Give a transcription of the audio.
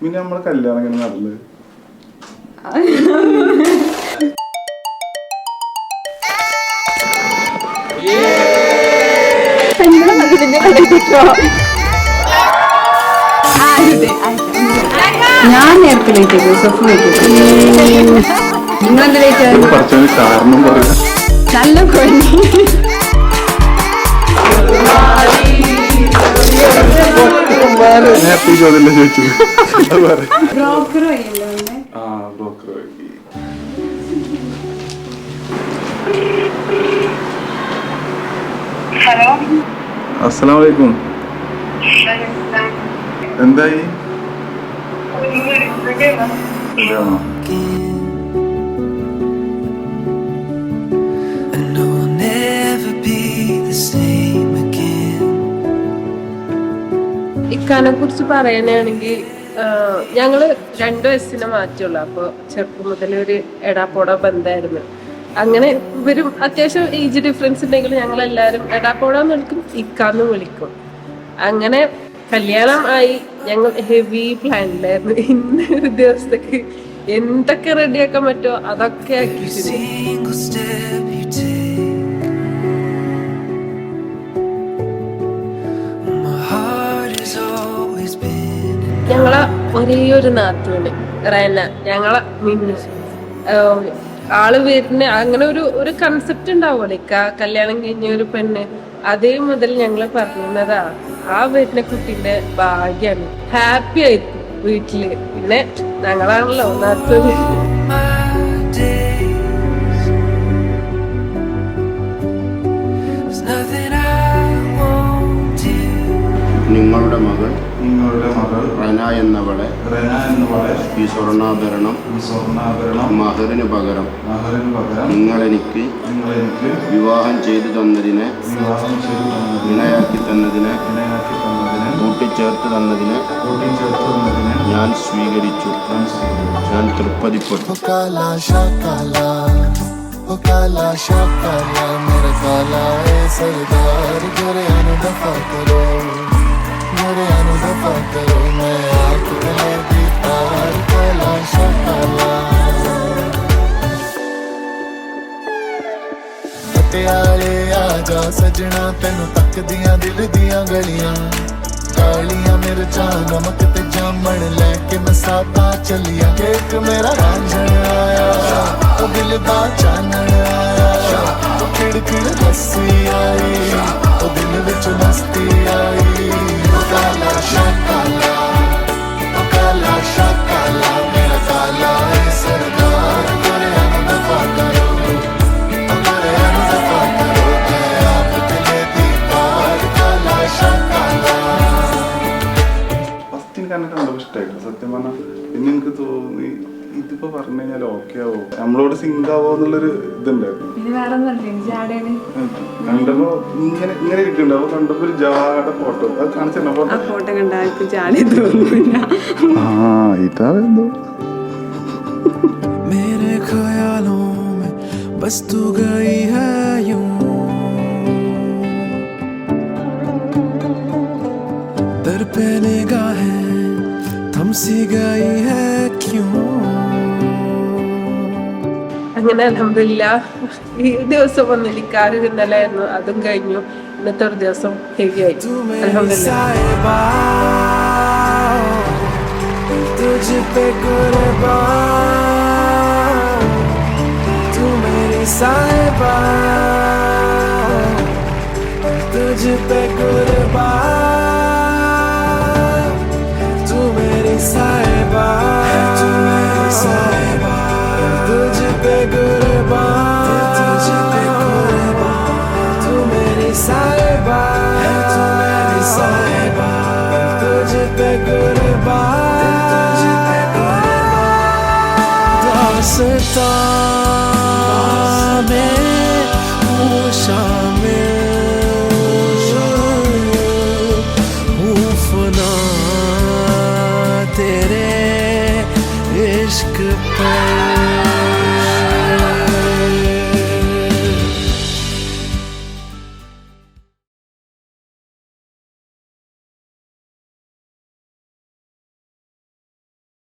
പിന്നെ നമ്മളെ കല്യാണം എങ്ങനെ നടന്നത്? ഞാൻ നേരത്തെ ലേറ്റ് ആയി, സൊഫ് ലേറ്റ് ആയി. നിങ്ങളെന്താ ലേറ്റ് ആയി? കാരണം പറയാം. നല്ല കൊഴി ഹാപ്പി ചോദ്യം ചോദിച്ചു. ബ്രോക്കർ വഴിയല്ലോ. ആ ബ്രോക്കർ വഴി. ഹലോ, അസ്സലാമു അലൈക്കും. എന്തായി? ഇതാണോ? ഇക്കാനെ കുറിച്ച് പറയാനാണെങ്കിൽ ഞങ്ങള് 2 വയസ്സിനെ മാറ്റുള്ളൂ. അപ്പൊ ചെറുപ്പം മുതലേ ഒരു എടാപ്പോട ബന്ധമായിരുന്നു. അങ്ങനെ ഇവരും അത്യാവശ്യം ഏജ് ഡിഫറൻസ് ഉണ്ടെങ്കിലും ഞങ്ങൾ എല്ലാവരും എടാപ്പോടാന്ന് വിളിക്കും, ഇക്കാന്ന് വിളിക്കും. അങ്ങനെ കല്യാണം ആയി. ഞങ്ങൾ ഹെവി പ്ലാനിലായിരുന്നു. ഇന്ന ഒരു ദിവസത്തേക്ക് എന്തൊക്കെ റെഡിയാക്കാൻ പറ്റുമോ അതൊക്കെ ആക്കിയിട്ടുണ്ട്. ഞങ്ങളെ ഒരേ ഒരു നാത്തൂന് റെന, ഞങ്ങളെ മിന്നു. ആള് വരുന്ന അങ്ങനെ ഒരു കൺസെപ്റ്റ് ഉണ്ടാവുമല്ലോ, കല്യാണം കഴിഞ്ഞ ഒരു പെണ്ണ്. അതേ മുതൽ ഞങ്ങള് പറഞ്ഞതാ ആ വരുന്ന കുട്ടീന്റെ ഭാഗ്യാണ്. ഹാപ്പി ആയിരിക്കും വീട്ടില്. പിന്നെ ഞങ്ങളാണല്ലോ നാത്തൂന്. നിങ്ങളുടെ മകൾ റന എന്നവളെ ഈ സ്വർണ്ണാഭരണം മഹറിന് പകരം നിങ്ങളെനിക്ക് വിവാഹം ചെയ്തു തന്നതിനെ, ഇണയാക്കി തന്നതിനെ, കൂട്ടിച്ചേർത്ത് തന്നതിനെ ഞാൻ സ്വീകരിച്ചു. ഞാൻ തൃപ്തിപ്പെട്ടു. आजा सजना तेनू तकदियां दिल दियां गलियां कालियां मिर्चा नमक ते जामन लैके मसाबा चलिया केक मेरा रांझण आया तो दिल दा चानण आया तो खिड़खिड़ हसी आई तो दिल विच मस्ती आई काला शाकाला काला शाकाला मेरा काला है सरदार करे दफा करो കണ്ടപ്പോ ഇഷ്ടമായിട്ടോ സത്യം പറഞ്ഞാൽ. പിന്നെ എനിക്ക് തോന്നി ഇതിപ്പോ പറഞ്ഞു കഴിഞ്ഞാൽ ഓക്കെ ആവോ, നമ്മളോട് സിങ്ക് ആവോ എന്നുള്ളൊരു ഇതുണ്ടായിരുന്നു. കണ്ടപ്പോ ഇങ്ങനെ ഇരിക്കുന്നുണ്ടാവും. കണ്ടപ്പോ ഒരു ജാട ഫോട്ടോ അത് കാണിച്ചിട്ടുണ്ടോ? ഫോട്ടോ കണ്ടാൽ ജാടി തോന്നില്ല. ആ ഇതാ എന്തോ मेरे ख्यालों में बस तू गई है यूं दर पे निगाहें थमसी गई है क्यों. അങ്ങനെ അൽഹംദുലില്ലാഹ് ഈ ദിവസം വന്നിരിക്കാറ് ഇന്നലെയായിരുന്നു. അതും കഴിഞ്ഞു. ഇന്നത്തെ ഒരു ദിവസം ഹെവി ആയി. तुझ पे कुर्बान तू मेरी साहिबा तुझ पे कुर्बान तू मेरी साहिबा तुझ पे कुर्बान तू मेरी साहिबा तुझ पे कुर्बान दास्तां में हूँ शामिल हूँ फना तेरे इश्क पर.